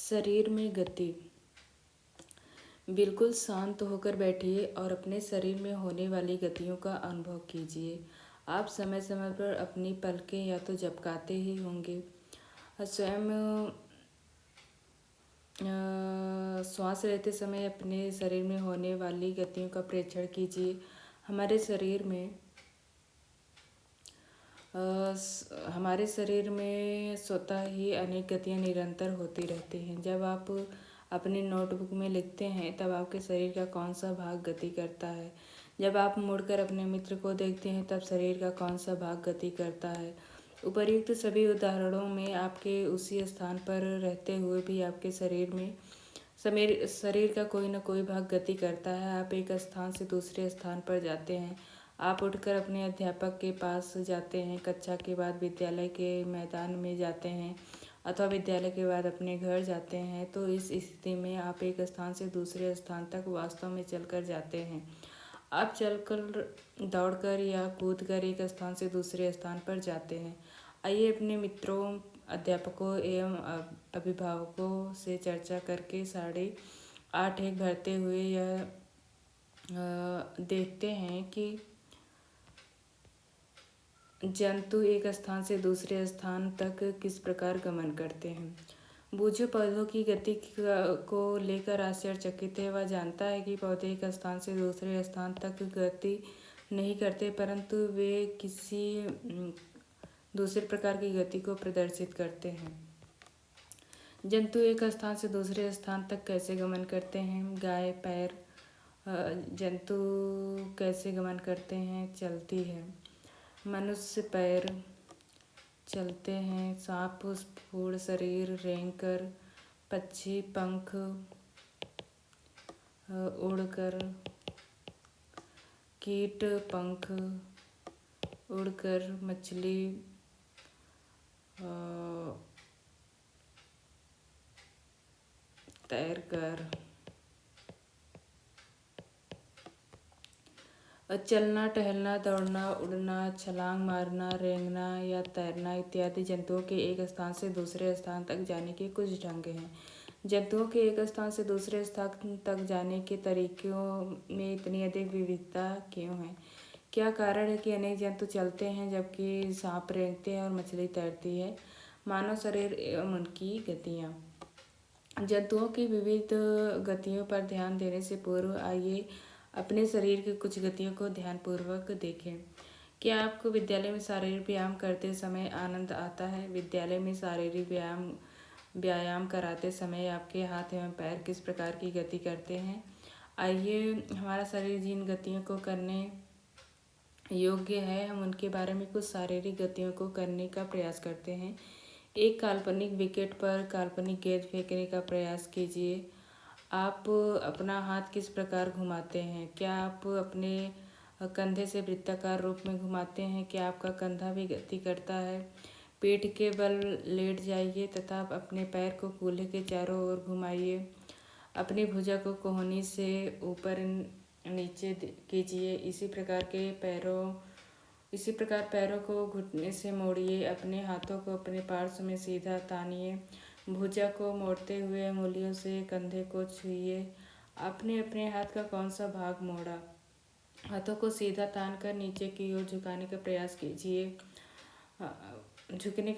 शरीर में गति। बिल्कुल शांत होकर बैठिए और अपने शरीर में होने वाली गतियों का अनुभव कीजिए। आप समय समय पर अपनी पलकें या तो झपकाते ही होंगे। स्वयं श्वास लेते समय अपने शरीर में होने वाली गतियों का प्रेक्षण कीजिए। हमारे शरीर में स्वतः ही अनेक गतियाँ निरंतर होती रहती हैं। जब आप अपनी नोटबुक में लिखते हैं तब आपके शरीर का कौन सा भाग गति करता है। जब आप मुड़कर अपने मित्र को देखते हैं तब शरीर का कौन सा भाग गति करता है। उपर्युक्त सभी उदाहरणों में आपके उसी स्थान पर रहते हुए भी आपके शरीर का कोई न कोई भाग गति करता है। आप एक स्थान से दूसरे स्थान पर जाते हैं। आप उठकर अपने अध्यापक के पास जाते हैं, कक्षा के बाद विद्यालय के मैदान में जाते हैं अथवा विद्यालय के बाद अपने घर जाते हैं। तो इस स्थिति में आप एक स्थान से दूसरे स्थान तक वास्तव में चलकर जाते हैं। आप चलकर, दौड़कर या कूदकर एक स्थान से दूसरे स्थान पर जाते हैं। आइए अपने मित्रों, अध्यापकों एवं अभिभावकों से चर्चा करके 8:30 एक भरते हुए यह देखते हैं कि जंतु एक स्थान से दूसरे स्थान तक किस प्रकार गमन करते हैं। बूझे पौधों की गति को लेकर आश्चर्यचकित है। वह जानता है कि पौधे एक स्थान से दूसरे स्थान तक गति नहीं करते, परंतु वे किसी दूसरे प्रकार की गति को प्रदर्शित करते हैं। जंतु एक स्थान से दूसरे स्थान तक कैसे गमन करते हैं। गाय पैर जंतु कैसे गमन करते हैं, चलती है। मनुष्य पैर चलते हैं। सांप पूर्ण शरीर रेंगकर, पक्षी पंख उड़कर, कीट पंख उड़कर, मछली तैरकर। चलना, टहलना, दौड़ना, उड़ना, छलांग मारना, रेंगना या तैरना इत्यादि जंतुओं के एक स्थान से दूसरे स्थान तक जाने के कुछ ढंग हैं। जंतुओं के एक स्थान से दूसरे स्थान तक जाने के तरीकों में इतनी अधिक विविधता क्यों है? क्या कारण है कि अनेक जंतु चलते हैं जबकि सांप रेंगते हैं और मछली तैरती है? मानव शरीर एवं उनकी गतियाँ। जंतुओं की विविध गतियों पर ध्यान देने से पूर्व आइए अपने शरीर की कुछ गतियों को ध्यानपूर्वक देखें। क्या आपको विद्यालय में शारीरिक व्यायाम करते समय आनंद आता है? विद्यालय में शारीरिक व्यायाम कराते समय आपके हाथ एवं पैर किस प्रकार की गति करते हैं? आइए हमारा शरीर जिन गतियों को करने योग्य है, हम उनके बारे में कुछ शारीरिक गतियों को करने का प्रयास करते हैं। एक काल्पनिक विकेट पर काल्पनिक गेंद फेंकने का प्रयास कीजिए। आप अपना हाथ किस प्रकार घुमाते हैं? क्या आप अपने कंधे से वृत्ताकार रूप में घुमाते हैं? क्या आपका कंधा भी गति करता है? पीठ के बल लेट जाइए तथा अपने पैर को कूल्हे के चारों ओर घुमाइए। अपनी भुजा को कोहनी से ऊपर नीचे कीजिए। इसी प्रकार पैरों को घुटने से मोड़िए। अपने हाथों को अपने पार्श्व में सीधा तानिए। भुजा को मोड़ते हुए अंगुलियों से कंधे को छूइए। आपने अपने हाथ का कौन सा भाग मोड़ा? हाथों को सीधा तानकर नीचे की ओर झुकने का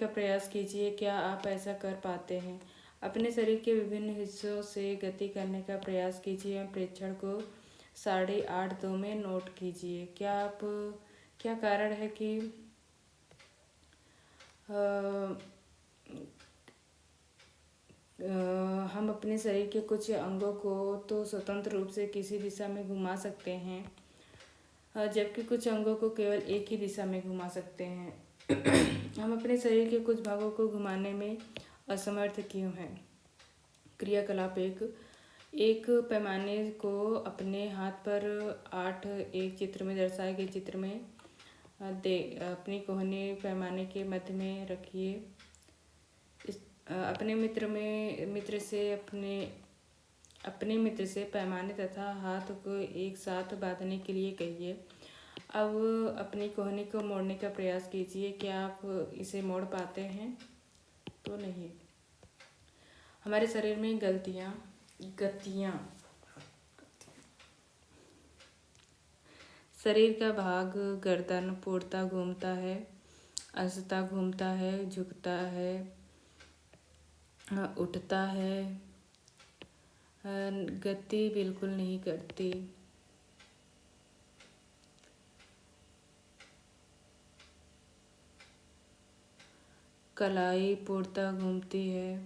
प्रयास कीजिए। क्या आप ऐसा कर पाते हैं? अपने शरीर के विभिन्न हिस्सों से गति करने का प्रयास कीजिए एवं प्रेक्षण को 8:30 में नोट कीजिए। क्या कारण है कि हम अपने शरीर के कुछ अंगों को तो स्वतंत्र रूप से किसी दिशा में घुमा सकते हैं, जबकि कुछ अंगों को केवल एक ही दिशा में घुमा सकते हैं। हम अपने शरीर के कुछ भागों को घुमाने में असमर्थ क्यों हैं? क्रियाकलाप एक पैमाने को अपने हाथ पर 8 एक चित्र में दर्शाए गए चित्र में अपनी कोहनी पैमाने के मध्य में रखिए। अपने मित्र से पैमाने तथा हाथ को एक साथ बांधने के लिए कहिए। अब अपनी कोहनी को मोड़ने का प्रयास कीजिए। क्या आप इसे मोड़ पाते हैं? तो नहीं। हमारे शरीर में गतियाँ शरीर का भाग गर्दन पूर्णतः घूमता है, अंशतः घूमता है, झुकता है, उठता है, गति बिल्कुल नहीं करती। कलाई पूर्णतः घूमती है,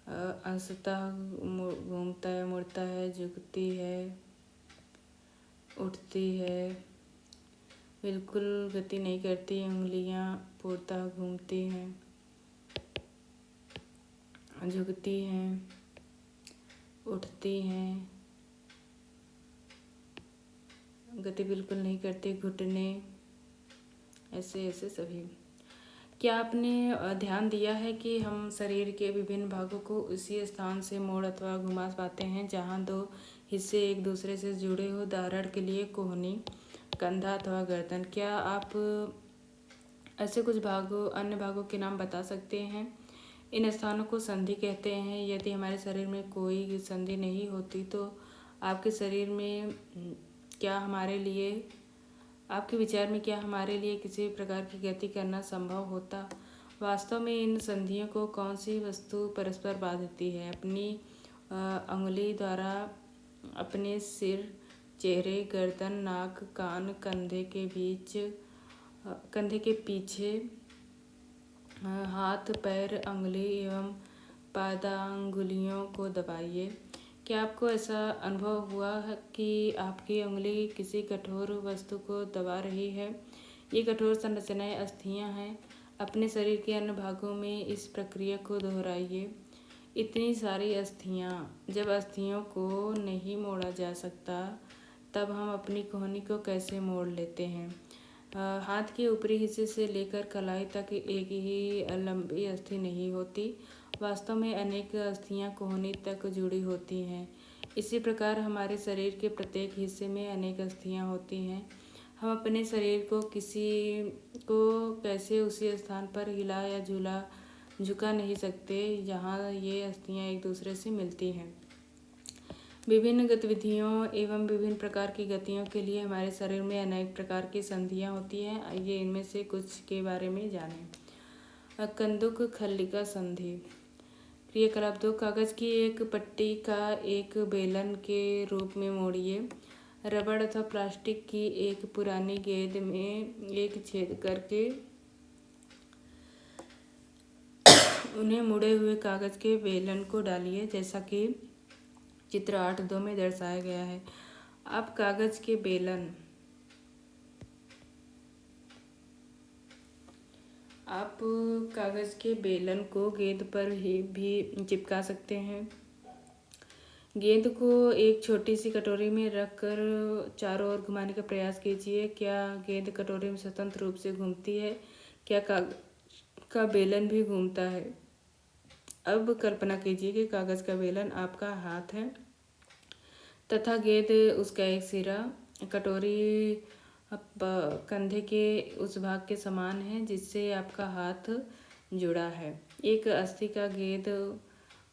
अंशतः घूमता है, मुड़ता है, झुकती है, उठती है, बिल्कुल गति नहीं करती। उंगलियां पूर्णतः घूमती हैं, झुकती हैं, उठती हैं, गति बिल्कुल नहीं करती। घुटने ऐसे ऐसे सभी। क्या आपने ध्यान दिया है कि हम शरीर के विभिन्न भागों को उसी स्थान से मोड़ अथवा घुमा पाते हैं जहां दो हिस्से एक दूसरे से जुड़े हो। उदाहरण के लिए कोहनी, कंधा अथवा गर्दन। क्या आप ऐसे कुछ अन्य भागों के नाम बता सकते हैं? इन स्थानों को संधि कहते हैं। यदि हमारे शरीर में कोई संधि नहीं होती तो आपके शरीर में क्या हमारे लिए आपके विचार में क्या हमारे लिए किसी प्रकार की गति करना संभव होता? वास्तव में इन संधियों को कौन सी वस्तु परस्पर बांधती है? अपनी अंगुली द्वारा अपने सिर, चेहरे, गर्दन, नाक, कान, कंधे के पीछे, हाथ, पैर, अंगुली एवं पादांगुलियों को दबाइए। क्या आपको ऐसा अनुभव हुआ है कि आपकी उंगली किसी कठोर वस्तु को दबा रही है? ये कठोर संरचनाएं अस्थियां हैं। अपने शरीर के अन्य भागों में इस प्रक्रिया को दोहराइए। इतनी सारी अस्थियां। जब अस्थियों को नहीं मोड़ा जा सकता तब हम अपनी कोहनी को कैसे मोड़ लेते हैं? हाथ के ऊपरी हिस्से से लेकर कलाई तक एक ही लंबी अस्थि नहीं होती। वास्तव में अनेक अस्थियां कोहनी तक जुड़ी होती हैं। इसी प्रकार हमारे शरीर के प्रत्येक हिस्से में अनेक अस्थियां होती हैं। हम अपने शरीर को कैसे उसी स्थान पर हिला या झुका नहीं सकते जहां ये अस्थियां एक दूसरे से मिलती हैं। विभिन्न गतिविधियों एवं विभिन्न प्रकार की गतियों के लिए हमारे शरीर में अनेक प्रकार की संधियां होती हैं। आइए इनमें से कुछ के बारे में जानें। कंदुक खल्लिका संधि। क्रियाकलाप 2। कागज की एक पट्टी का एक बेलन के रूप में मोड़िए। रबड़ अथवा प्लास्टिक की एक पुरानी गेंद में एक छेद करके उन्हें मुड़े हुए कागज के बेलन को डालिए, जैसा कि चित्र 8.2 में दर्शाया गया है। आप कागज के बेलन को गेंद पर ही भी चिपका सकते हैं। गेंद को एक छोटी सी कटोरी में रखकर चारों ओर घुमाने का प्रयास कीजिए। क्या गेंद कटोरी में स्वतंत्र रूप से घूमती है? क्या कागज का बेलन भी घूमता है? अब कल्पना कीजिए कि कागज का बेलन आपका हाथ है तथा गेंद उसका एक सिरा। कटोरी कंधे के उस भाग के समान है जिससे आपका हाथ जुड़ा है। एक अस्थि का गेंद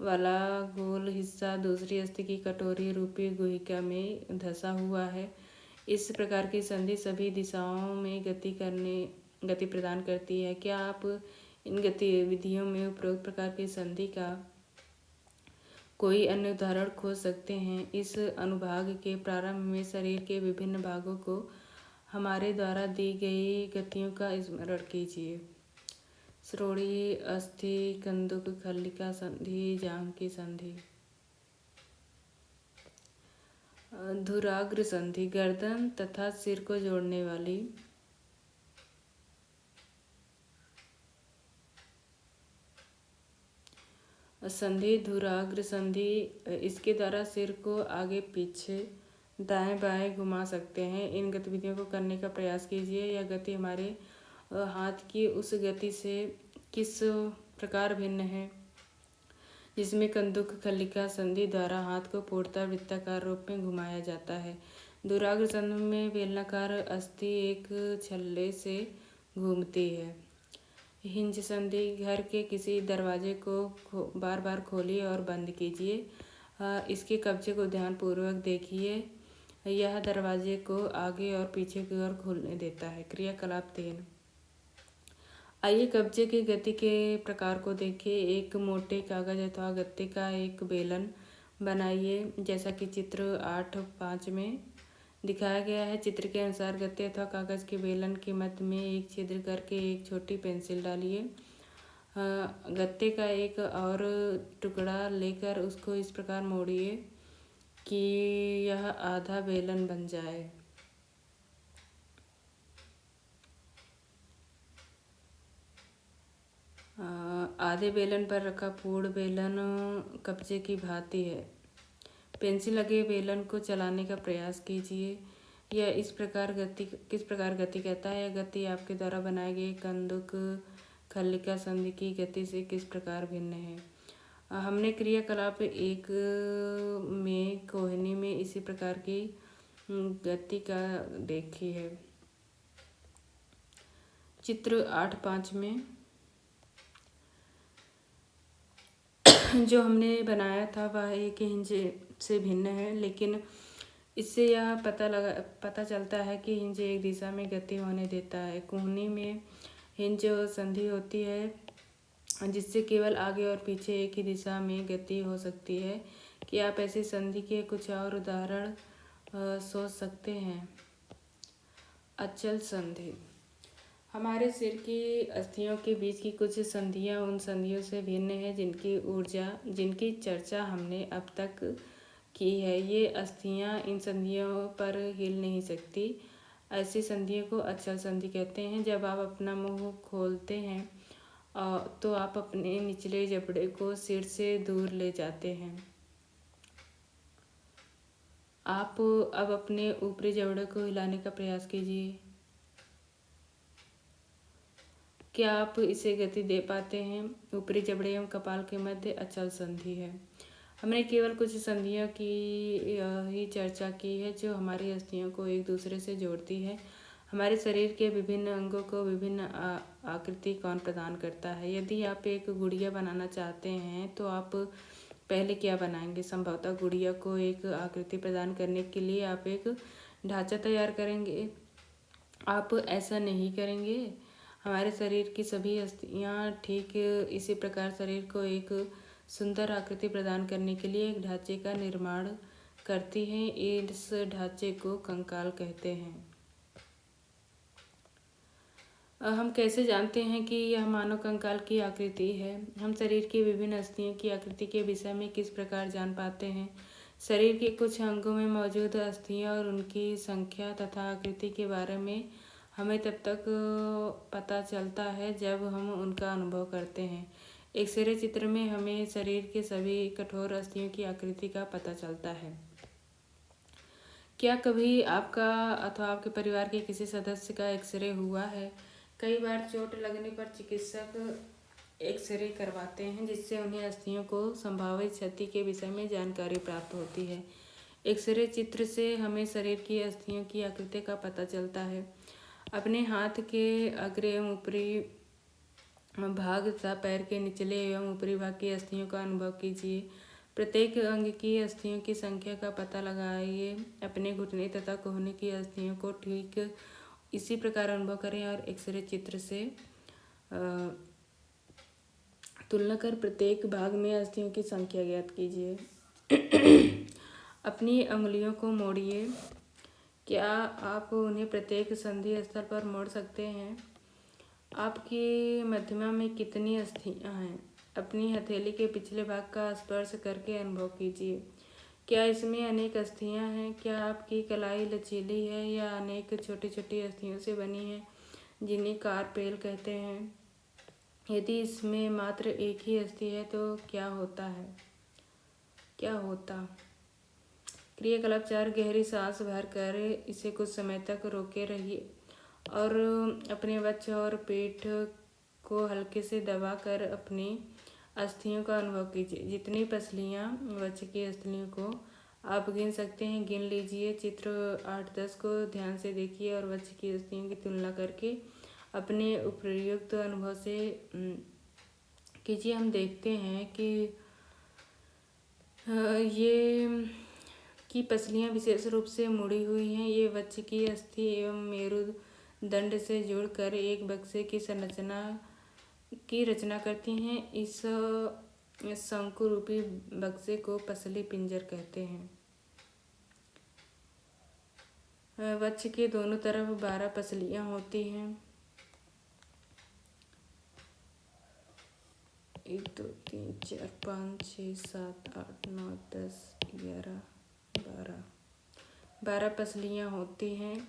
वाला गोल हिस्सा दूसरी अस्थि की कटोरी रूपी गुहिका में धंसा हुआ है। इस प्रकार की संधि सभी दिशाओं में गति प्रदान करती है। क्या आप इन गतिविधियों में उपरोक्त प्रकार की संधि का कोई अन्य उदाहरण खोज सकते हैं? इस अनुभाग के प्रारंभ में शरीर के विभिन्न भागों को हमारे द्वारा दी गई गतियों का स्मरण कीजिए। श्रोणि, अस्थि, कंदुक, खल्लिका संधि, जांघ की संधि। धुराग्र संधि। गर्दन तथा सिर को जोड़ने वाली संधि धुराग्र संधि। इसके द्वारा सिर को आगे पीछे दाएं बाएं घुमा सकते हैं। इन गतिविधियों को करने का प्रयास कीजिए। यह गति हमारे हाथ की उस गति से किस प्रकार भिन्न है जिसमें कंदुक खल्लिका संधि द्वारा हाथ को पूर्णतः वृत्ताकार रूप में घुमाया जाता है। धुराग्र संधि में बेलनाकार अस्थि एक छल्ले से घूमती है। हिंज संधि, घर के किसी दरवाजे को बार बार खोलिए और बंद कीजिए। इसके कब्जे को ध्यानपूर्वक देखिए। यह दरवाजे को आगे और पीछे की ओर खोलने देता है। क्रियाकलाप 3। आइए कब्जे की गति के प्रकार को देखिए। एक मोटे कागज अथवा गत्ते का एक बेलन बनाइए, जैसा कि चित्र 8.5 में दिखाया गया है। चित्र के अनुसार गत्ते अथवा कागज के बेलन के मध्य में एक छिद्र करके एक छोटी पेंसिल डालिए। गत्ते का एक और टुकड़ा लेकर उसको इस प्रकार मोड़िए कि यह आधा बेलन बन जाए। आधे बेलन पर रखा पूर्ण बेलन कब्जे की भांति है। पेंसिल लगे बेलन को चलाने का प्रयास कीजिए। यह किस प्रकार गति कहता है। यह गति आपके द्वारा बनाए गए कंदुक खल्लिका संधि की गति से किस प्रकार भिन्न है। हमने क्रियाकलाप 1 में कोहनी में इसी प्रकार की गति का देखी है। चित्र 8.5 में जो हमने बनाया था वह एक हिंज से भिन्न है, लेकिन इससे यह पता चलता है कि हिंज एक दिशा में गति होने देता है। कोहनी में हिंज संधि होती है जिससे केवल आगे और पीछे एक ही दिशा में गति हो सकती है। कि आप ऐसी संधि के कुछ और उदाहरण सोच सकते हैं। अचल संधि। हमारे सिर की अस्थियों के बीच की कुछ संधियां उन संधियों से भिन्न है जिनकी चर्चा हमने अब तक की है। ये अस्थियां इन संधियों पर हिल नहीं सकती। ऐसी संधियों को अचल संधि कहते हैं। जब आप अपना मुंह खोलते हैं तो आप अपने निचले जबड़े को सिर से दूर ले जाते हैं। आप अब अपने ऊपरी जबड़े को हिलाने का प्रयास कीजिए। क्या आप इसे गति दे पाते हैं। ऊपरी जबड़े एवं कपाल के मध्य अचल संधि है। हमने केवल कुछ संधियों की ही चर्चा की है जो हमारी अस्थियों को एक दूसरे से जोड़ती है। हमारे शरीर के विभिन्न अंगों को विभिन्न आकृति कौन प्रदान करता है। यदि आप एक गुड़िया बनाना चाहते हैं तो आप पहले क्या बनाएंगे। संभवतः गुड़िया को एक आकृति प्रदान करने के लिए आप एक ढांचा तैयार करेंगे। आप ऐसा नहीं करेंगे। हमारे शरीर की सभी अस्थियां ठीक इसी प्रकार शरीर को एक सुंदर आकृति प्रदान करने के लिए एक ढांचे का निर्माण करती हैं। इस ढांचे को कंकाल कहते हैं। हम कैसे जानते हैं कि यह मानव कंकाल की आकृति है। हम शरीर की विभिन्न अस्थियों की आकृति के विषय में किस प्रकार जान पाते हैं। शरीर के कुछ अंगों में मौजूद अस्थियां और उनकी संख्या तथा आकृति के बारे में हमें तब तक पता चलता है जब हम उनका अनुभव करते हैं। एक्सरे चित्र में हमें शरीर के सभी कठोर अस्थियों की आकृति का पता चलता है। क्या कभी आपका अथवा आपके परिवार के किसी सदस्य का एक्सरे हुआ है। कई बार चोट लगने पर चिकित्सक एक्सरे करवाते हैं जिससे उन्हें अस्थियों को संभावित क्षति के विषय में जानकारी प्राप्त होती है। एक्सरे चित्र से हमें शरीर की अस्थियों की आकृति का पता चलता है। अपने हाथ के अग्र एवं ऊपरी भाग तथा पैर के निचले एवं ऊपरी भाग की अस्थियों का अनुभव कीजिए। प्रत्येक अंग की अस्थियों की संख्या का पता लगाइए। अपने घुटने तथा कोहनी की अस्थियों को ठीक इसी प्रकार अनुभव करें और एक्सरे चित्र से तुलना कर प्रत्येक भाग में अस्थियों की संख्या ज्ञात कीजिए। अपनी अंगुलियों को मोड़िए। क्या आप उन्हें प्रत्येक संधि स्थल पर मोड़ सकते हैं। आपकी मध्यमा में कितनी अस्थियां हैं। अपनी हथेली के पिछले भाग का स्पर्श करके अनुभव कीजिए। क्या इसमें अनेक अस्थियां हैं। क्या आपकी कलाई लचीली है या अनेक छोटी छोटी अस्थियों से बनी है जिन्हें कार्पेल कहते हैं। यदि इसमें मात्र एक ही अस्थि है तो क्या होता। क्रियाकलाप 4। गहरी सांस भरकर इसे कुछ समय तक रोके रहिए और अपने वक्ष और पेट को हल्के से दबाकर अपनी अस्थियों का अनुभव कीजिए। जितनी पसलियां वक्ष की अस्थियों को आप गिन सकते हैं गिन लीजिए। चित्र 8-10 को ध्यान से देखिए और वक्ष की अस्थियों की तुलना करके अपने उपयुक्त अनुभव से कीजिए। हम देखते हैं कि ये की पसलियाँ विशेष रूप से मुड़ी हुई हैं। ये वक्ष की अस्थि एवं मेरुदंड से जुड़कर एक बक्से की रचना करती हैं। इस शंकु रूपी बक्से को पसली पिंजर कहते हैं। वक्ष के दोनों तरफ 12 पसलियाँ होती हैं। 1 2 3 4 5 6 7 8 9 10 11 12 पसलियाँ होती हैं।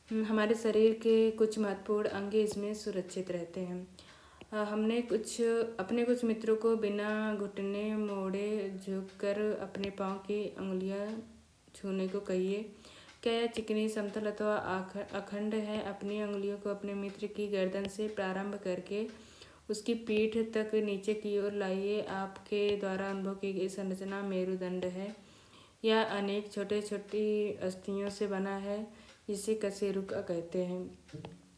हमारे शरीर के कुछ महत्वपूर्ण अंग इसमें सुरक्षित रहते हैं। हमने अपने कुछ मित्रों को बिना घुटने मोड़े झुककर अपने पाँव की अंगुलियां छूने को कहिए। क्या यह चिकनी, समतल अथवा अखंड है? अपनी अंगुलियों को अपने मित्र की गर्दन से प्रारंभ करके उसकी पीठ तक नीचे की ओर लाइए। आपके द्वारा अनुभव की गई संरचना मेरुदंड है। यह अनेक छोटे छोटी अस्थियों से बना है, जिसे कशेरुका कहते हैं।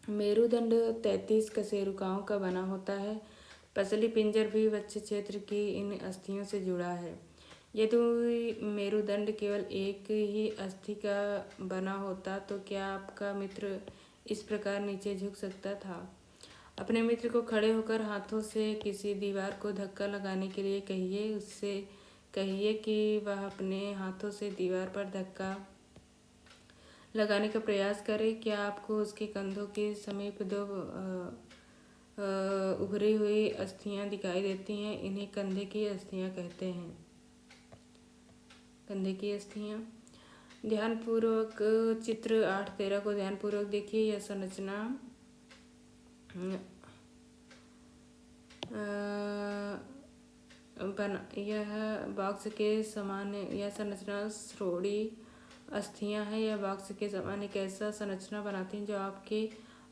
मेरुदंड 33 कशेरुकाओं का बना होता है। पसली पिंजर भी वक्ष क्षेत्र की इन अस्थियों से जुड़ा है। यदि मेरुदंड केवल एक ही अस्थि का बना होता तो क्या आपका मित्र इस प्रकार नीचे झुक सकता था? अपने मित्र को खड़े होकर हाथों से किसी दीवार को धक्का लगाने के लिए कहिए। उससे कहिए कि वह अपने हाथों से दीवार पर धक्का लगाने का प्रयास करें। क्या आपको उसके कंधों के समीप 2 उभरी हुई अस्थियां दिखाई देती हैं? इन्हें कंधे की अस्थियां कहते हैं। कंधे की अस्थियां। ध्यानपूर्वक चित्र 8-13 को ध्यानपूर्वक देखिए। यह संरचना यह बॉक्स के समान यह संरचना श्रोणी अस्थियां हैं। यह बॉक्स के समान एक ऐसा संरचना बनाती हैं जो आपके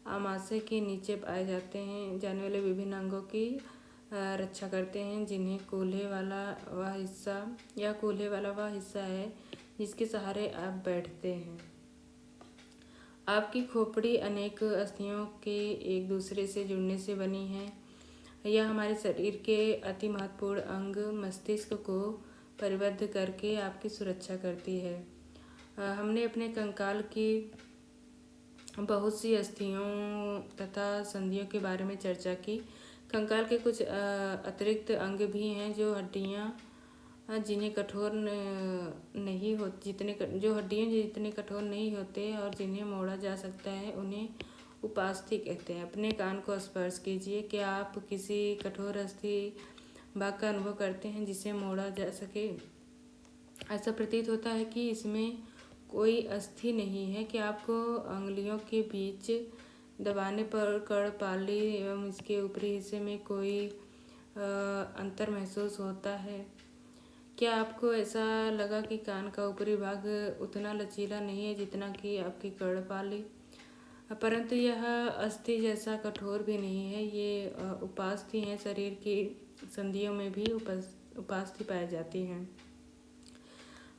आमाशय के नीचे पाए जाने वाले विभिन्न अंगों की रक्षा करते हैं, जिन्हें कूल्हे वाला वह हिस्सा है जिसके सहारे आप बैठते हैं। आपकी खोपड़ी अनेक अस्थियों के एक दूसरे से जुड़ने से बनी है। यह हमारे शरीर के अति महत्वपूर्ण अंग मस्तिष्क को परिबद्ध करके आपकी सुरक्षा करती है। हमने अपने कंकाल की बहुत सी अस्थियों तथा संधियों के बारे में चर्चा की। कंकाल के कुछ अतिरिक्त अंग भी हैं जो हड्डियां जितने कठोर नहीं होते और जिन्हें मोड़ा जा सकता है, उन्हें उपास्थि कहते हैं। अपने कान को स्पर्श कीजिए। क्या आप किसी कठोर अस्थि भाग का अनुभव करते हैं जिसे मोड़ा जा सके? ऐसा प्रतीत होता है कि इसमें कोई अस्थि नहीं है। क्या आपको अंगुलियों के बीच दबाने पर कर्णपाली एवं इसके ऊपरी हिस्से में कोई अंतर महसूस होता है? क्या आपको ऐसा लगा कि कान का ऊपरी भाग उतना लचीला नहीं है जितना कि आपकी कर्णपाली? परंतु यह अस्थि जैसा कठोर भी नहीं है। ये उपास्थि हैं। शरीर की संधियों में भी उपास्थि पाई जाती हैं।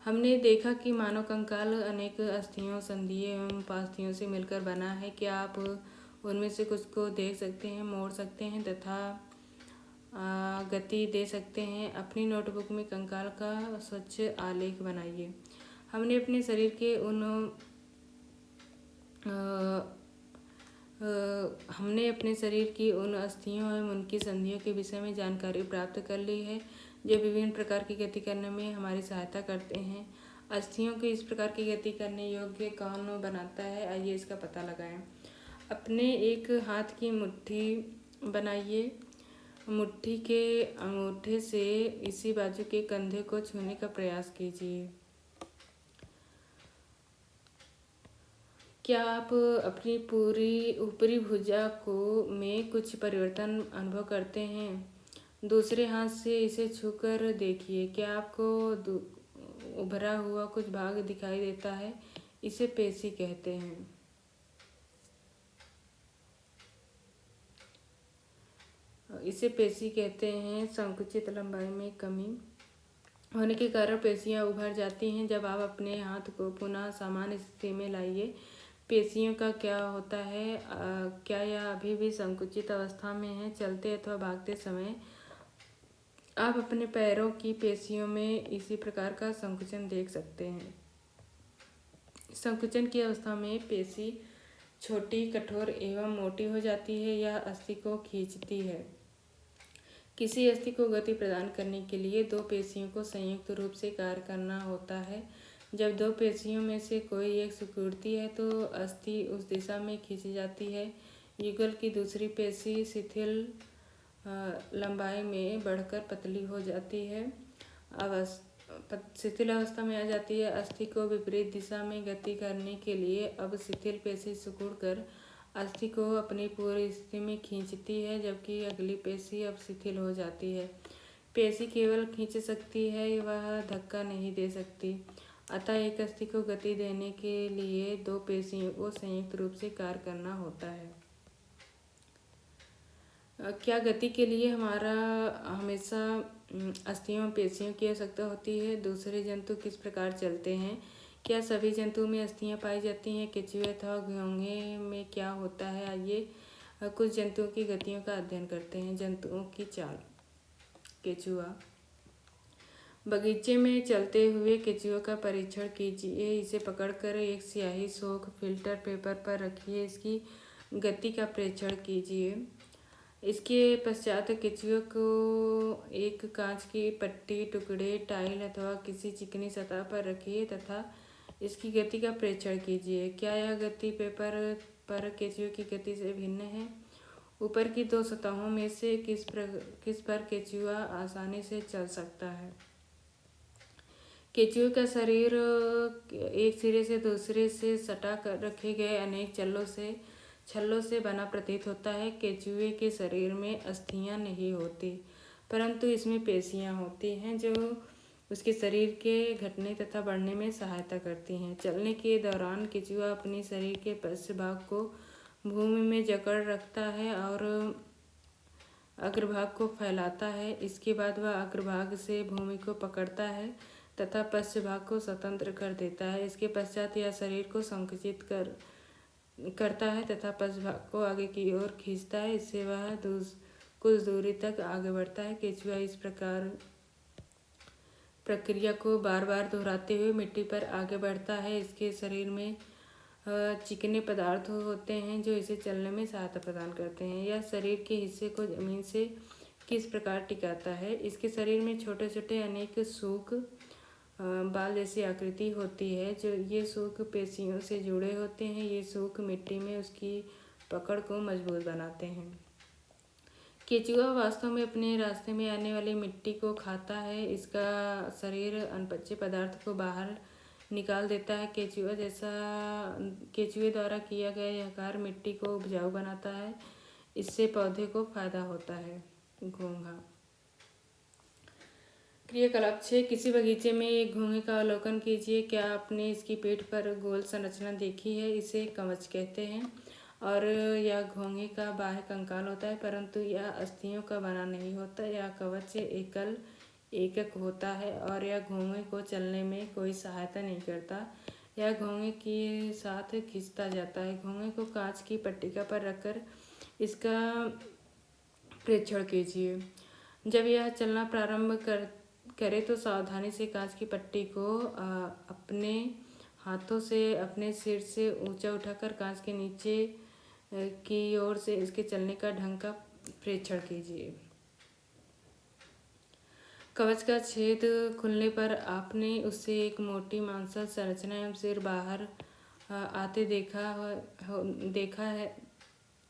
हमने देखा कि मानव कंकाल अनेक अस्थियों, संधियों एवं उपास्थियों से मिलकर बना है। क्या आप उनमें से कुछ को देख सकते हैं, मोड़ सकते हैं तथा गति दे सकते हैं? अपनी नोटबुक में कंकाल का स्वच्छ आलेख बनाइए। हमने अपने शरीर के उन अस्थियों एवं उनकी संधियों के विषय में जानकारी प्राप्त कर ली है जो विभिन्न प्रकार की गति करने में हमारी सहायता करते हैं। अस्थियों को इस प्रकार की गति करने योग्य कौन बनाता है? आइए इसका पता लगाएं। अपने एक हाथ की मुट्ठी बनाइए। मुट्ठी के अंगूठे से इसी बाजू के कंधे को छूने का प्रयास कीजिए। क्या आप अपनी पूरी ऊपरी भुजा में कुछ परिवर्तन अनुभव करते हैं? दूसरे हाथ से इसे छूकर देखिए। क्या आपको उभरा हुआ कुछ भाग दिखाई देता है? इसे पेशी कहते हैं। संकुचित लंबाई में कमी होने के कारण पेशियां उभर जाती हैं। जब आप अपने हाथ को पुनः सामान्य स्थिति में लाइए, पेशियों का क्या होता है? क्या यह अभी भी संकुचित अवस्था में है? चलते अथवा भागते समय आप अपने पैरों की पेशियों में इसी प्रकार का संकुचन देख सकते हैं। संकुचन की अवस्था में पेशी छोटी, कठोर एवं मोटी हो जाती है। यह अस्थि को खींचती है। किसी अस्थि को गति प्रदान करने के लिए दो पेशियों को संयुक्त रूप से कार्य करना होता है। जब दो पेशियों में से कोई एक सिकुड़ती है तो अस्थि उस दिशा में खींची जाती है। युगल की दूसरी पेशी शिथिल लंबाई में बढ़कर पतली हो जाती है, शिथिल अवस्था में आ जाती है। अस्थि को विपरीत दिशा में गति करने के लिए अब शिथिल पेशी सिकुड़कर अस्थि को अपनी पूरी स्थिति में खींचती है, जबकि अगली पेशी अब शिथिल हो जाती है। पेशी केवल खींच सकती है, वह धक्का नहीं दे सकती। अतः एक अस्थि को गति देने के लिए दो पेशियों को संयुक्त रूप से कार्य करना होता है। क्या गति के लिए हमारा हमेशा अस्थियों पेशियों की आवश्यकता होती है? दूसरे जंतु किस प्रकार चलते हैं? क्या सभी जंतुओं में अस्थियां पाई जाती हैं? केंचुए अथवा घोंघे में क्या होता है? आइए कुछ जंतुओं की गतियों का अध्ययन करते हैं। जंतुओं की चाल। केंचुआ। बगीचे में चलते हुए केंचुए का परीक्षण कीजिए। इसे पकड़कर एक स्याही सोख फिल्टर पेपर पर रखिए। इसकी गति का परीक्षण कीजिए। इसके पश्चात केंचुए को एक कांच की पट्टी, टुकड़े, टाइल अथवा किसी चिकनी सतह पर रखिए तथा इसकी गति का परीक्षण कीजिए। क्या यह गति पेपर पर केंचुए की गति से भिन्न है? ऊपर की दो सतहों में से किस पर केंचुआ आसानी से चल सकता है? केंचुए का शरीर एक सिरे से दूसरे से सटा कर रखे गए अनेक छल्लों से बना प्रतीत होता है। केंचुए के शरीर में अस्थियां नहीं होती, परंतु इसमें पेशियां होती हैं जो उसके शरीर के घटने तथा बढ़ने में सहायता करती हैं। चलने के दौरान केंचुआ अपने शरीर के पश्च भाग को भूमि में जकड़ रखता है और अग्रभाग को फैलाता है। इसके बाद वह अग्रभाग से भूमि को पकड़ता है तथा पश्च भाग को स्वतंत्र कर देता है। इसके पश्चात यह शरीर को संकुचित करता है तथा पश्च भाग को आगे की ओर खींचता है। इससे वह कुछ दूरी तक आगे बढ़ता है। केंचुआ इस प्रक्रिया को बार बार दोहराते हुए मिट्टी पर आगे बढ़ता है। इसके शरीर में चिकने पदार्थ होते हैं जो इसे चलने में सहायता प्रदान करते हैं। यह शरीर के हिस्से को जमीन से किस प्रकार टिकाता है? इसके शरीर में छोटे छोटे अनेक सूख बाल जैसी आकृति होती है। जो ये सूख पेशियों से जुड़े होते हैं। ये सूख मिट्टी में उसकी पकड़ को मजबूत बनाते हैं। केंचुआ वास्तव में अपने रास्ते में आने वाली मिट्टी को खाता है। इसका शरीर अनपचे पदार्थ को बाहर निकाल देता है। केंचुए द्वारा किया गया यह कार्य मिट्टी को उपजाऊ बनाता है। इससे पौधे को फायदा होता है। घोंघा। क्रियाकलाप 6। किसी बगीचे में एक घोंघे का अवलोकन कीजिए। क्या आपने इसकी पीठ पर गोल संरचना देखी है? इसे कवच कहते हैं और यह घोंघे का बाह्य कंकाल होता है, परंतु यह अस्थियों का बना नहीं होता। यह कवच एकक होता है और यह घोंघे को चलने में कोई सहायता नहीं करता। यह घोंघे के साथ खींचता जाता है। घोंघे को कांच की पट्टिका पर रखकर इसका परीक्षण कीजिए। जब यह चलना प्रारंभ करे तो सावधानी से कांच की पट्टी को अपने हाथों से अपने सिर से ऊंचा उठाकर कांच के नीचे की ओर से इसके चलने का ढंग का परीक्षण कीजिए। कवच का छेद खुलने पर आपने उससे एक मोटी मांसल संरचना एवं सिर बाहर आते देखा है।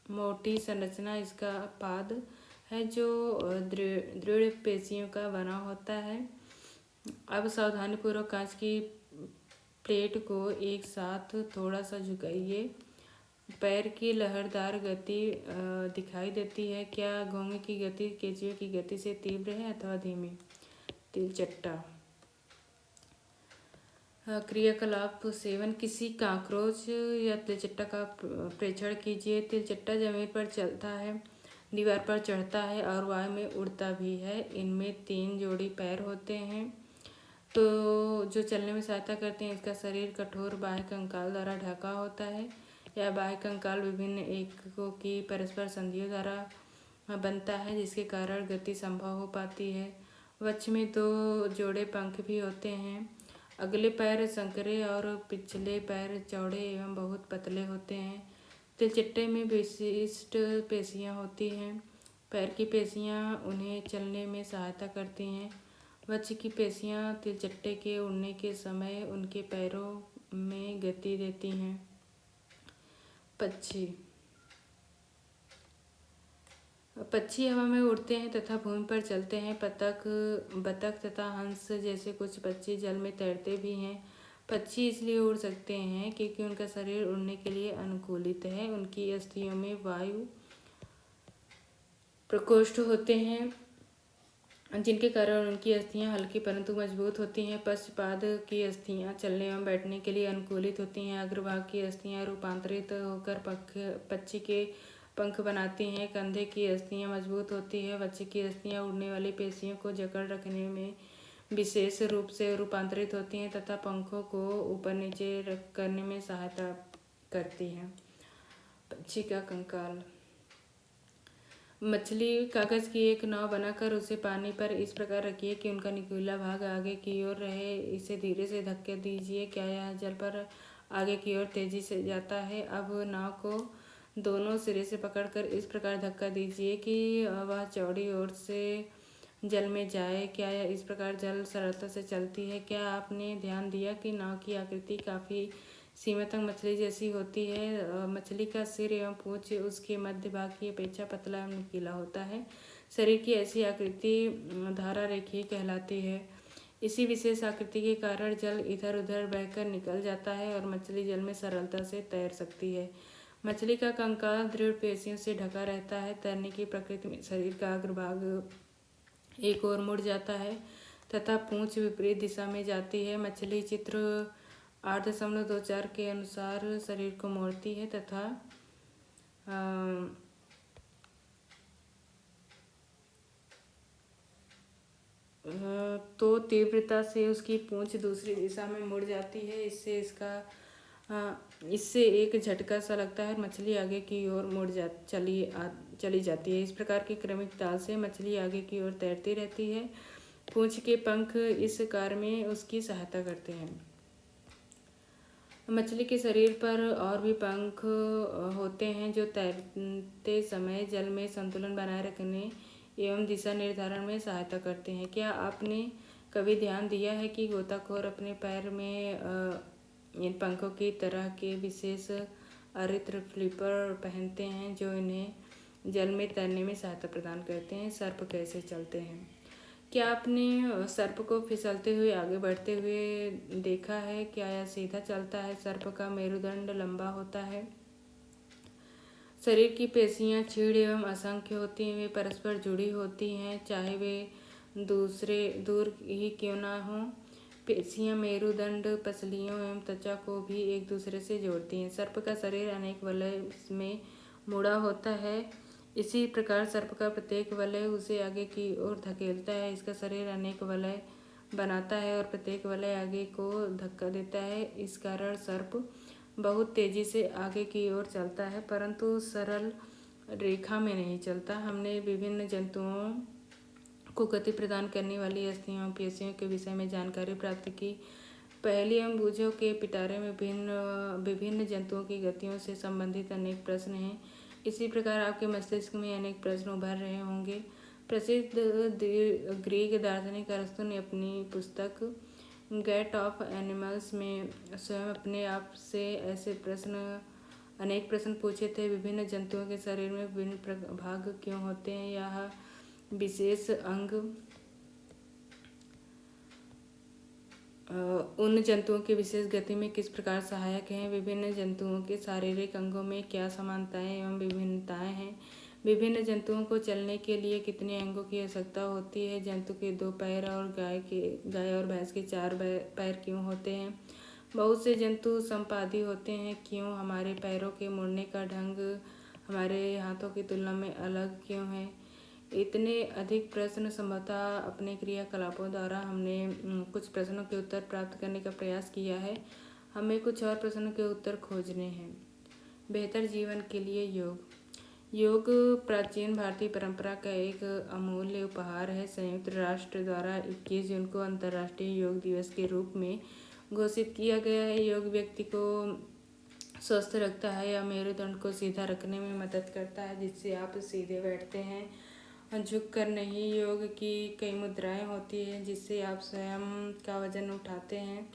मोटी संरचना इसका पाद है जो दृढ़ पेशियों का बना होता है। अब सावधानीपूर्वक कांच की प्लेट को एक साथ थोड़ा सा झुकाइए। पैर की लहरदार गति दिखाई देती है। क्या घोंघे की गति केंचुए की गति से तीव्र है अथवा धीमी? तिलचट्टा। क्रियाकलाप 7। किसी काकरोच या तिलचट्टा का परीक्षण कीजिए। तिलचट्टा जमीन पर चलता है, दीवार पर चढ़ता है और वायु में उड़ता भी है। इनमें 3 जोड़ी पैर होते हैं तो जो चलने में सहायता करते हैं। इसका शरीर कठोर बाह्य कंकाल द्वारा ढका होता है। यह बाह्य कंकाल विभिन्न एककों की परस्पर संधियों द्वारा बनता है, जिसके कारण गति संभव हो पाती है। वृक्ष में 2 जोड़े पंख भी होते हैं। अगले पैर संकरे और पिछले पैर चौड़े एवं बहुत पतले होते हैं। तिलचट्टे में विशिष्ट पेशियाँ होती हैं। पैर की पेशियाँ उन्हें चलने में सहायता करती हैं। वृक्ष की पेशियाँ तिलचट्टे के उड़ने के समय उनके पैरों में गति देती हैं। पक्षी हवा में उड़ते हैं तथा भूमि पर चलते हैं। बतख तथा हंस जैसे कुछ पक्षी जल में तैरते भी हैं। पक्षी इसलिए उड़ सकते हैं क्योंकि उनका शरीर उड़ने के लिए अनुकूलित है। उनकी अस्थियों में वायु प्रकोष्ठ होते हैं, जिनके कारण उनकी अस्थियां हल्की परंतु मजबूत होती हैं। पश्चपाद की अस्थियां चलने एवं बैठने के लिए अनुकूलित होती हैं। अग्रभाग की अस्थियां रूपांतरित होकर पक्षी के पंख बनाती हैं। कंधे की अस्थियां मजबूत होती है। बच्चे की अस्थियां उड़ने वाली पेशियों को जकड़ रखने में विशेष रूप से रूपांतरित होती हैं तथा पंखों को ऊपर नीचे करने में सहायता करती हैं। पक्षी का कंकाल। मछली कागज की एक नाव बनाकर उसे पानी पर इस प्रकार रखिए कि उनका निचला भाग आगे की ओर रहे। इसे धीरे से धक्के दीजिए। क्या यह जल पर आगे की ओर तेजी से जाता है? अब नाव को दोनों सिरे से पकड़कर इस प्रकार धक्का दीजिए कि वह चौड़ी ओर से जल में जाए। क्या यह इस प्रकार जल सरलता से चलती है? क्या आपने ध्यान दिया कि नाव की आकृति काफ़ी सीमा तक मछली जैसी होती है? मछली का सिर एवं पूंछ उसके मध्य भाग की अपेक्षा पतला एवं नुकीला होता है। शरीर की ऐसी आकृति धारा रेखीय कहलाती है। इसी विशेष आकृति के कारण जल इधर उधर बहकर निकल जाता है और मछली जल में सरलता से तैर सकती है। मछली का कंकाल दृढ़ पेशियों से ढका रहता है। तैरने की प्रकृति में शरीर का अग्रभाग एक ओर मुड़ जाता है तथा पूंछ विपरीत दिशा में जाती है। मछली चित्र 8.24 के अनुसार शरीर को मोड़ती है तथा तो तीव्रता से उसकी पूंछ दूसरी दिशा में मुड़ जाती है। इससे एक झटका सा लगता है और मछली आगे की ओर चली जाती है। इस प्रकार की क्रमिक ताल से मछली आगे की ओर तैरती रहती है। पूंछ के पंख इस कार्य में उसकी सहायता करते हैं। मछली के शरीर पर और भी पंख होते हैं जो तैरते समय जल में संतुलन बनाए रखने एवं दिशा निर्धारण में सहायता करते हैं। क्या आपने कभी ध्यान दिया है कि गोताखोर अपने पैर में इन पंखों की तरह के विशेष अरित्र फ्लिपर पहनते हैं जो इन्हें जल में तैरने में सहायता प्रदान करते हैं? सर्प कैसे चलते हैं? क्या आपने सर्प को फिसलते हुए आगे बढ़ते हुए देखा है? क्या यह सीधा चलता है? सर्प का मेरुदंड लंबा होता है। शरीर की पेशियां क्षीण एवं असंख्य होती हैं। वे परस्पर जुड़ी होती हैं, चाहे वे दूर ही क्यों ना हों। पेशियां मेरुदंड, पसलियों एवं त्वचा को भी एक दूसरे से जोड़ती हैं। सर्प का शरीर अनेक वलय में मुड़ा होता है। इसी प्रकार सर्प का प्रत्येक वलय उसे आगे की ओर धकेलता है। इसका शरीर अनेक वलय बनाता है और प्रत्येक वलय आगे को धक्का देता है। इस कारण सर्प बहुत तेजी से आगे की ओर चलता है, परंतु सरल रेखा में नहीं चलता। हमने विभिन्न जंतुओं को गति प्रदान करने वाली अस्थियों और पेशियों के विषय में जानकारी प्राप्त की। पहली हम बूझो के पिटारे में विभिन्न जंतुओं की गतियों से संबंधित अनेक प्रश्न हैं। इसी प्रकार आपके मस्तिष्क में अनेक प्रश्न उभर रहे होंगे। प्रसिद्ध ग्रीक दार्शनिक अरस्तु ने अपनी पुस्तक गेट ऑफ एनिमल्स में स्वयं अपने आप से ऐसे अनेक प्रश्न पूछे थे। विभिन्न जंतुओं के शरीर में विभिन्न भाग क्यों होते हैं? यह विशेष अंग उन जंतुओं की विशेष गति में किस प्रकार सहायक हैं? विभिन्न जंतुओं के शारीरिक अंगों में क्या समानताएं एवं विभिन्नताएं हैं? विभिन्न जंतुओं को चलने के लिए कितने अंगों की आवश्यकता होती है? जंतु के 2 पैर और गाय और भैंस के 4 पैर क्यों होते हैं? बहुत से जंतु संपादी होते हैं, क्यों? हमारे पैरों के मुड़ने का ढंग हमारे हाथों की तुलना में अलग क्यों है? इतने अधिक प्रश्न संभवतः अपने क्रियाकलापों द्वारा हमने कुछ प्रश्नों के उत्तर प्राप्त करने का प्रयास किया है। हमें कुछ और प्रश्नों के उत्तर खोजने हैं। बेहतर जीवन के लिए योग। योग प्राचीन भारतीय परंपरा का एक अमूल्य उपहार है। संयुक्त राष्ट्र द्वारा 21 जून को अंतर्राष्ट्रीय योग दिवस के रूप में घोषित किया गया है। योग व्यक्ति को स्वस्थ रखता है या मेरुदंड को सीधा रखने में मदद करता है, जिससे आप सीधे बैठते हैं, झुक कर नहीं। योग की कई मुद्राएं होती हैं जिससे आप स्वयं का वजन उठाते हैं,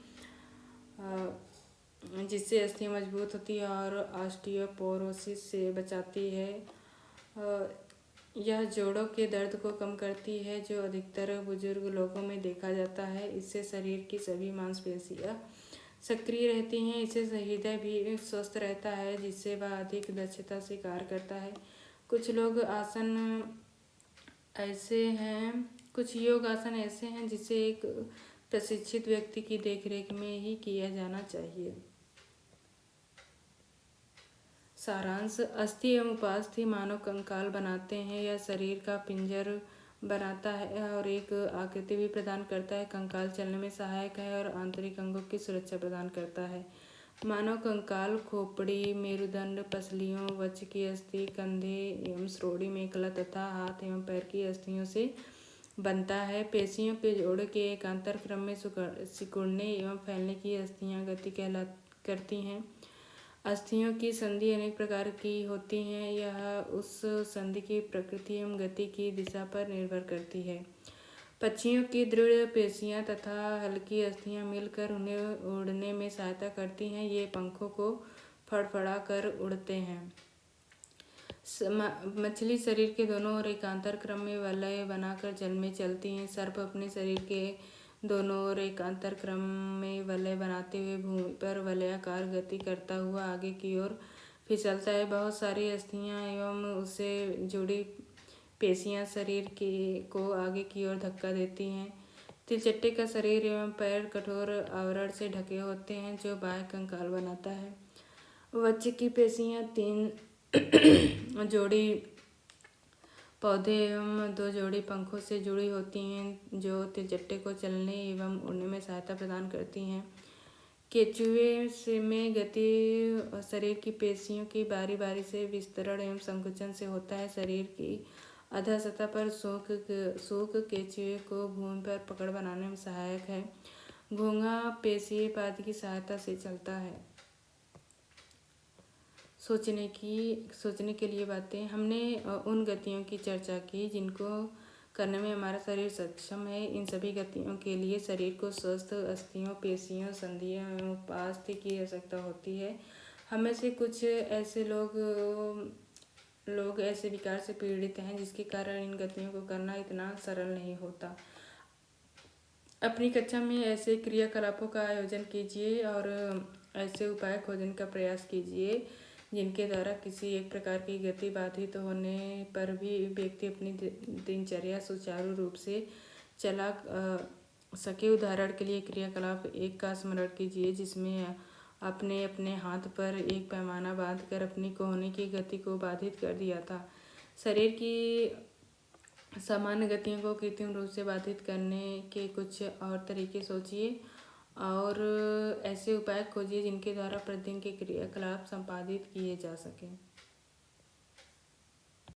जिससे अस्थियां मजबूत होती है और ऑस्टियोपोरोसिस से बचाती है। यह जोड़ों के दर्द को कम करती है, जो अधिकतर बुजुर्ग लोगों में देखा जाता है। इससे शरीर की सभी मांसपेशियां सक्रिय रहती हैं। इससे हृदय भी स्वस्थ रहता है, जिससे वह अधिक दक्षता से कार्य करता है। कुछ योग आसन ऐसे हैं जिसे एक प्रशिक्षित व्यक्ति की देखरेख में ही किया जाना चाहिए। सारांश: अस्थि एवं उपास्थि मानव कंकाल बनाते हैं। यह शरीर का पिंजर बनाता है और एक आकृति भी प्रदान करता है। कंकाल चलने में सहायक है और आंतरिक अंगों की सुरक्षा प्रदान करता है। मानव कंकाल खोपड़ी, मेरुदंड, पसलियों, वक्ष की अस्थि, कंधे एवं श्रोणि मेखला तथा हाथ एवं पैर की अस्थियों से बनता है। पेशियों के जोड़ के एकांतर क्रम में सिकुड़ने एवं फैलने की अस्थियां गति करती हैं। अस्थियों की संधि अनेक प्रकार की होती हैं। यह उस संधि की प्रकृति एवं गति की दिशा पर निर्भर करती है। पक्षियों की दृढ़ पेशियां तथा हल्की अस्थियां मिलकर उन्हें उड़ने में सहायता करती हैं। ये पंखों को फड़फड़ा कर उड़ते हैं। मछली शरीर के दोनों ओर एकांतर क्रम में वलय बनाकर जल में चलती हैं। सर्प अपने शरीर के दोनों ओर एकांतर क्रम में वलय बनाते हुए भूमि पर वलयाकार गति करता हुआ आगे की ओर फिसलता है। बहुत सारी अस्थियां एवं उससे जुड़ी पेशियां शरीर को आगे की ओर धक्का देती हैं। तिलचट्टे का शरीर एवं पैर कठोर आवरण से ढके होते हैं, जो बाह्य कंकाल बनाता है। वक्ष की पेशियां 3 जोड़ी पौधे एवं 2 जोड़ी पंखों से जुड़ी होती हैं, जो तिलचट्टे को चलने एवं उड़ने में सहायता प्रदान करती हैं। केंचुए में गति शरीर की पेशियों की बारी बारी से विस्तरण एवं संकुचन से होता है। शरीर की अधः सतह पर सूक केंचुए को भूमि पर पकड़ बनाने में सहायक है। घोंघा पेशीय पाद की सहायता से चलता है। सोचने के लिए बातें। हमने उन गतियों की चर्चा की जिनको करने में हमारा शरीर सक्षम है। इन सभी गतियों के लिए शरीर को स्वस्थ अस्थियों, पेशियों, संधियों एवं उपास्थि की आवश्यकता होती है। हमें से कुछ ऐसे लोग ऐसे विकार से पीड़ित हैं जिसके कारण इन गतियों को करना इतना सरल नहीं होता। अपनी कक्षा में ऐसे क्रियाकलापों का आयोजन कीजिए और ऐसे उपाय खोजने का प्रयास कीजिए जिनके द्वारा किसी एक प्रकार की गति बाधित होने पर भी व्यक्ति अपनी दिनचर्या सुचारू रूप से चला सके। उदाहरण के लिए क्रियाकलाप 1 का स्मरण कीजिए, जिसमें आपने अपने हाथ पर एक पैमाना बांधकर अपनी कोहनी की गति को बाधित कर दिया था। शरीर की सामान्य गतियों को कृत्रिम रूप से बाधित करने के कुछ और तरीके सोचिए और ऐसे उपाय खोजिए जिनके द्वारा प्रतिदिन के क्रियाकलाप संपादित किए जा सकें।